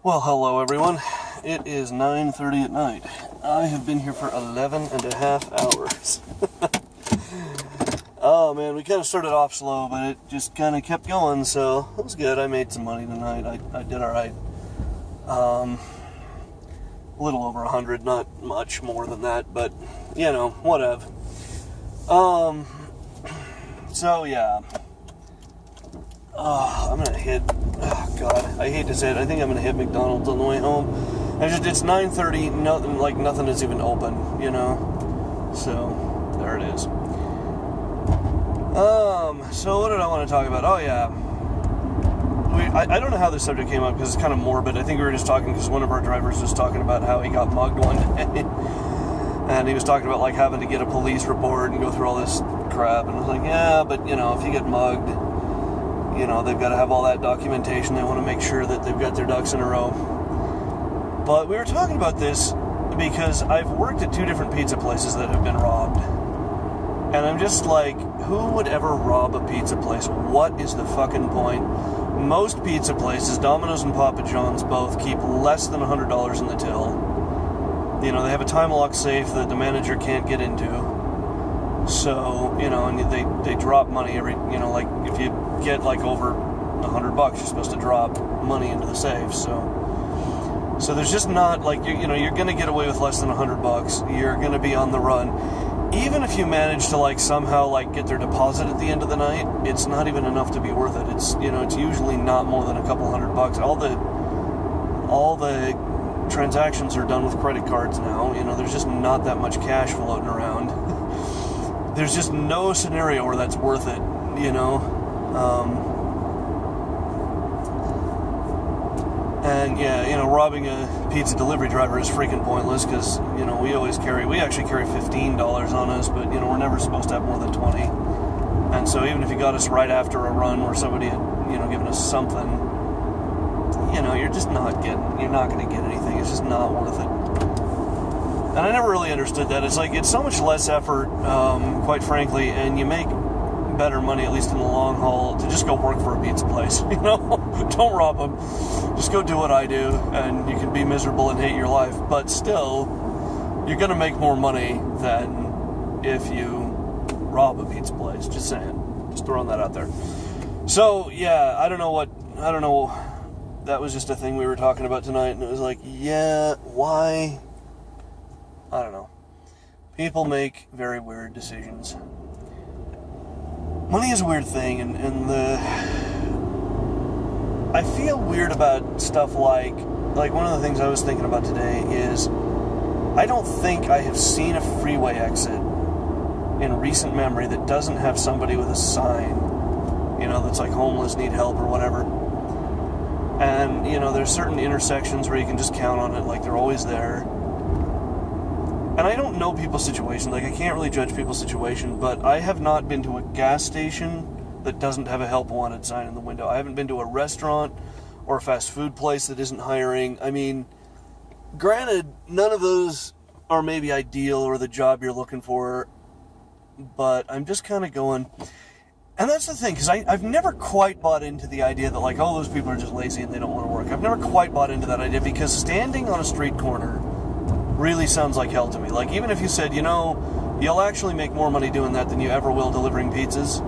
Well, hello everyone. It is 9:30 at night. I have been here for 11 and a half hours. Oh man, we kind of started off slow, but it just kind of kept going, so it was good. I made some money tonight. I did alright. A little over 100, not much more than that, but, you know, whatever. So yeah. I'm gonna hit, oh god, I hate to say it, I think I'm gonna hit McDonald's on the way home. It's 9:30, nothing is even open, you know? So, there it is. So what did I want to talk about? Oh yeah. I don't know how this subject came up because it's kind of morbid. I think we were just talking because one of our drivers was talking about how he got mugged one day. And he was talking about like having to get a police report and go through all this crap. And I was like, yeah, but you know, if you get mugged, you know, they've got to have all that documentation. They want to make sure that they've got their ducks in a row. But we were talking about this because I've worked at two different pizza places that have been robbed. And I'm just like, who would ever rob a pizza place? What is the fucking point? Most pizza places, Domino's and Papa John's both, keep less than $100 in the till. You know, they have a time lock safe that the manager can't get into. So, you know, and they drop money every, you know, like if you get like over $100, you're supposed to drop money into the safe. So there's just not like, you know, you're going to get away with less than $100. You're going to be on the run. Even if you manage to like somehow like get their deposit at the end of the night, it's not even enough to be worth it. It's, you know, it's usually not more than a couple $100. All the transactions are done with credit cards now. You know, there's just not that much cash floating around. There's just no scenario where that's worth it, you know. And yeah, you know, robbing a pizza delivery driver is freaking pointless because, you know, we actually carry $15 on us, but, you know, we're never supposed to have more than 20. And so even if you got us right after a run where somebody had, you know, given us something, you know, you're not going to get anything. It's just not worth it. And I never really understood that. It's like, it's so much less effort, quite frankly, and you make better money, at least in the long haul, to just go work for a pizza place, you know? Don't rob them. Just go do what I do, and you can be miserable and hate your life, but still, you're gonna make more money than if you rob a pizza place. Just saying. Just throwing that out there. So, yeah, I don't know, that was just a thing we were talking about tonight, and it was like, yeah, why? I don't know. People make very weird decisions. Money is a weird thing, and I feel weird about stuff like one of the things I was thinking about today is I don't think I have seen a freeway exit in recent memory that doesn't have somebody with a sign, you know, that's like homeless, need help or whatever. And, you know, there's certain intersections where you can just count on it, like they're always there. And I don't know people's situation, like I can't really judge people's situation, but I have not been to a gas station that doesn't have a help wanted sign in the window. I haven't been to a restaurant or a fast food place that isn't hiring. I mean, granted, none of those are maybe ideal or the job you're looking for, but I'm just kind of going, and that's the thing, because I've never quite bought into the idea that like, oh, those people are just lazy and they don't want to work. I've never quite bought into that idea because standing on a street corner really sounds like hell to me. Like, even if you said, you know, you'll actually make more money doing that than you ever will delivering pizzas.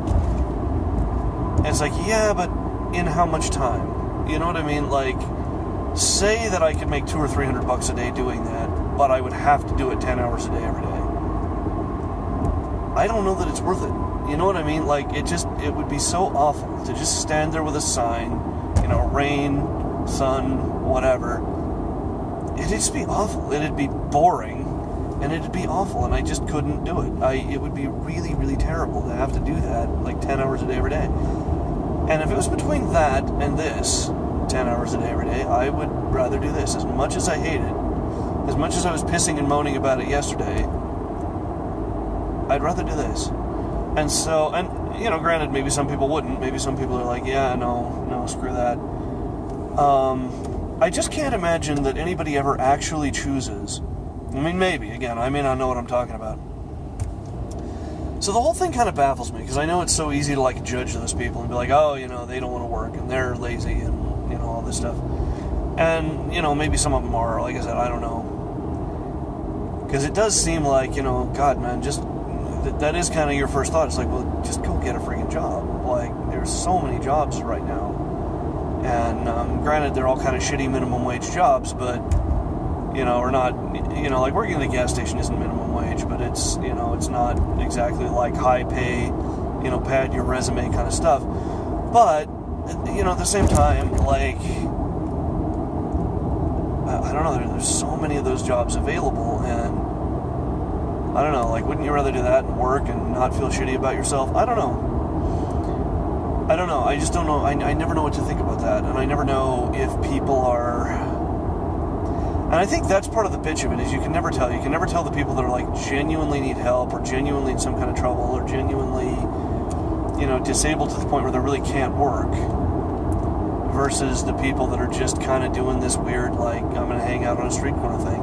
And it's like, yeah, but in how much time? You know what I mean? Like, say that I could make $200 or $300 a day doing that, but I would have to do it 10 hours a day every day. I don't know that it's worth it. You know what I mean? Like, it would be so awful to just stand there with a sign, you know, rain, sun, whatever. It'd just be awful. It'd be boring, and it'd be awful, and I just couldn't do it. It would be really, really terrible to have to do that, like 10 hours a day every day. And if it was between that and this, 10 hours a day every day, I would rather do this. As much as I hate it, as much as I was pissing and moaning about it yesterday, I'd rather do this. And so, and, you know, granted, maybe some people wouldn't. Maybe some people are like, yeah, no, screw that. I just can't imagine that anybody ever actually chooses. I mean, maybe, again, I may not know what I'm talking about. So the whole thing kind of baffles me, because I know it's so easy to, like, judge those people and be like, oh, you know, they don't want to work, and they're lazy, and, you know, all this stuff. And, maybe some of them are, like I said, I don't know. Because it does seem like, God, man, just, that is kind of your first thought. It's like, well, just go get a freaking job. Like, there's so many jobs right now. And, granted, they're all kind of shitty minimum wage jobs, but, or not, like working at a gas station isn't minimum wage, but it's, it's not exactly like high pay, pad your resume kind of stuff. But, at the same time, like, I don't know, there's so many of those jobs available, and I don't know, like, wouldn't you rather do that and work and not feel shitty about yourself? I don't know. I just don't know. I never know what to think about that, and I never know if people are... And I think that's part of the bitch of it, is you can never tell. You can never tell the people that are, like, genuinely need help, or genuinely in some kind of trouble, or genuinely, disabled to the point where they really can't work, versus the people that are just kind of doing this weird, like, I'm going to hang out on a street corner thing.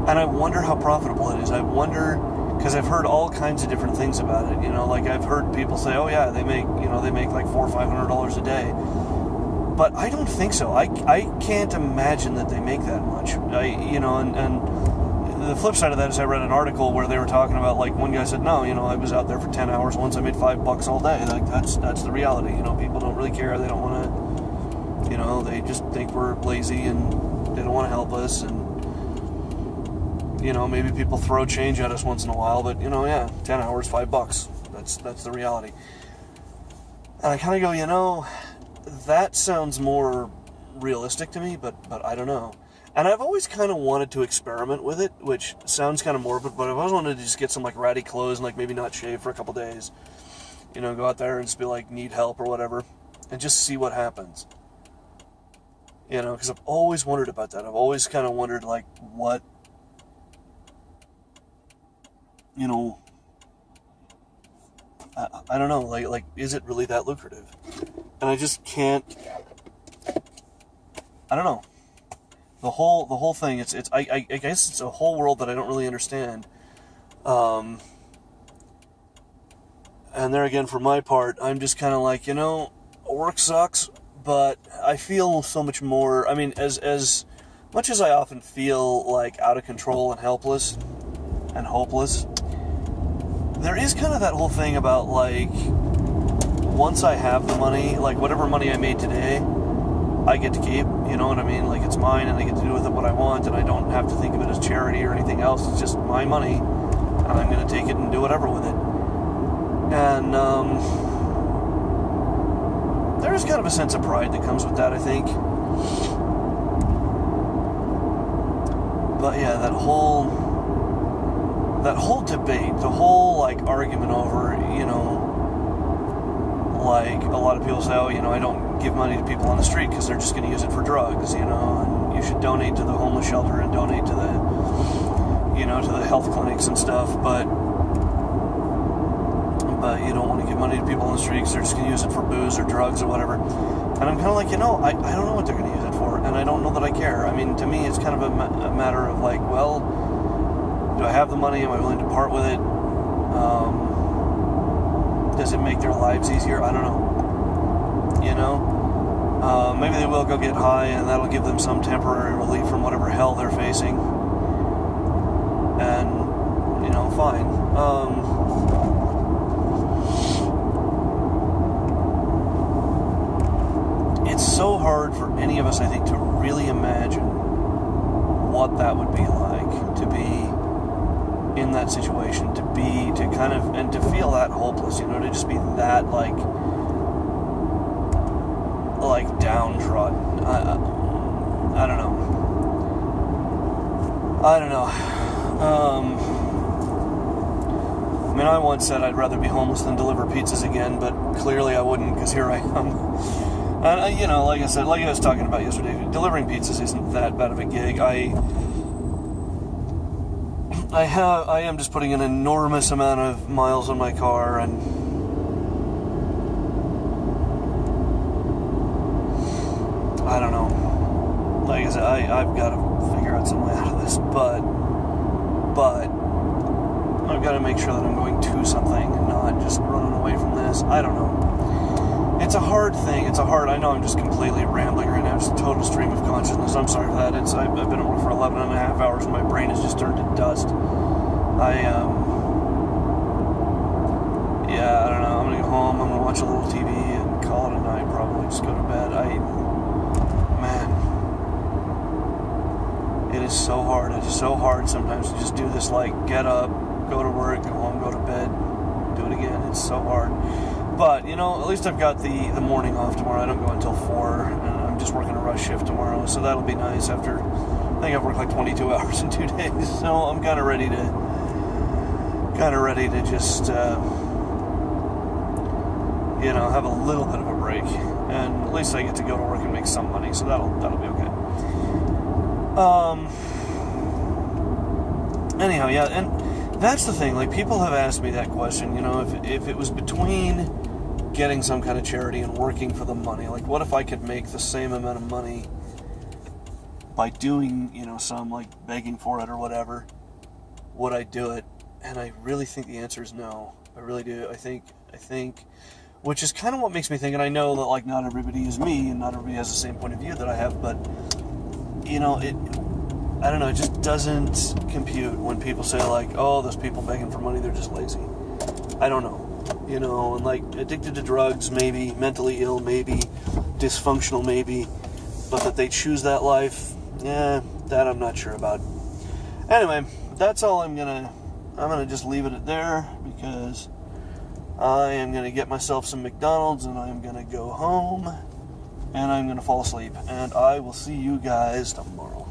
And I wonder how profitable it is. I wonder, because I've heard all kinds of different things about it. Like, I've heard people say, oh yeah, they make like $400 or $500 a day. But I don't think so. I can't imagine that they make that much. And the flip side of that is I read an article where they were talking about, like, one guy said, no, I was out there for 10 hours once, I made $5 all day. Like, that's the reality. People don't really care. They don't want to, they just think we're lazy and they don't want to help us. And, maybe people throw change at us once in a while, but, 10 hours, $5. That's the reality. And I kind of go, that sounds more realistic to me, but I don't know. And I've always kind of wanted to experiment with it, which sounds kind of morbid, but I've always wanted to just get some, like, ratty clothes and, like, maybe not shave for a couple days. Go out there and just be like, need help or whatever, and just see what happens. Because I've always wondered about that. I've always kind of wondered, like, what, I don't know, like, is it really that lucrative? And I just can't, I don't know. The whole thing, I guess it's a whole world that I don't really understand. And there again, for my part, I'm just kind of like, work sucks, but I feel so much more, I mean, as much as I often feel, like, out of control and helpless and hopeless, there is kind of that whole thing about, like, once I have the money, like, whatever money I made today, I get to keep, you know what I mean? Like, it's mine, and I get to do with it what I want, and I don't have to think of it as charity or anything else. It's just my money, and I'm going to take it and do whatever with it. And, there's kind of a sense of pride that comes with that, I think. But, yeah, that whole debate, the whole, like, argument over, like, a lot of people say, oh, I don't give money to people on the street because they're just going to use it for drugs, and you should donate to the homeless shelter and donate to the, to the health clinics and stuff, but you don't want to give money to people on the street because they're just going to use it for booze or drugs or whatever. And I'm kind of like, I don't know what they're going to use it for, and I don't know that I care. I mean, to me, it's kind of a matter of, like, well, do I have the money? Am I willing to part with it? Does it make their lives easier? I don't know. Maybe they will go get high, and that'll give them some temporary relief from whatever hell they're facing. And, fine. It's so hard for any of us, I think, to really imagine what that would be like, to be in that situation, to feel that hopeless, to just be that, like downtrodden. I don't know. I mean, I once said I'd rather be homeless than deliver pizzas again, but clearly I wouldn't, because here I am. And, like I said, like I was talking about yesterday, delivering pizzas isn't that bad of a gig. I am just putting an enormous amount of miles on my car, and I don't know. Like I said, I've got to figure out some way out of this, but I've got to make sure that I'm going to something and not just running away from this. I don't know. it's a hard thing. I know I'm just completely rambling right now, just a total stream of consciousness. I'm sorry for that. I've been at work for 11 and a half hours and my brain has just turned to dust. I don't know. I'm going to go home. I'm going to watch a little TV and call it a night, probably. Just go to bed. Man, it is so hard. It is so hard sometimes to just do this, like, get up, go to work, go home, go to bed, do it again. It's so hard. But, at least I've got the morning off tomorrow. I don't go until 4, and I'm just working a rush shift tomorrow, so that'll be nice after, I think I've worked like 22 hours in 2 days, so I'm kind of ready to just, have a little bit of a break, and at least I get to go to work and make some money, so that'll be okay. Anyhow, yeah, and that's the thing, like, people have asked me that question, if it was between getting some kind of charity and working for the money, like, what if I could make the same amount of money by doing, some, like, begging for it or whatever, would I do it? And I really think the answer is no. I really do. I think, which is kind of what makes me think, and I know that, like, not everybody is me, and not everybody has the same point of view that I have, but, I don't know, it just doesn't compute when people say, like, oh, those people begging for money, they're just lazy. I don't know. And, like, addicted to drugs, maybe, mentally ill, maybe, dysfunctional, maybe, but that they choose that life, that I'm not sure about. Anyway, that's all I'm gonna just leave it at there, because I am gonna get myself some McDonald's, and I'm gonna go home, and I'm gonna fall asleep, and I will see you guys tomorrow.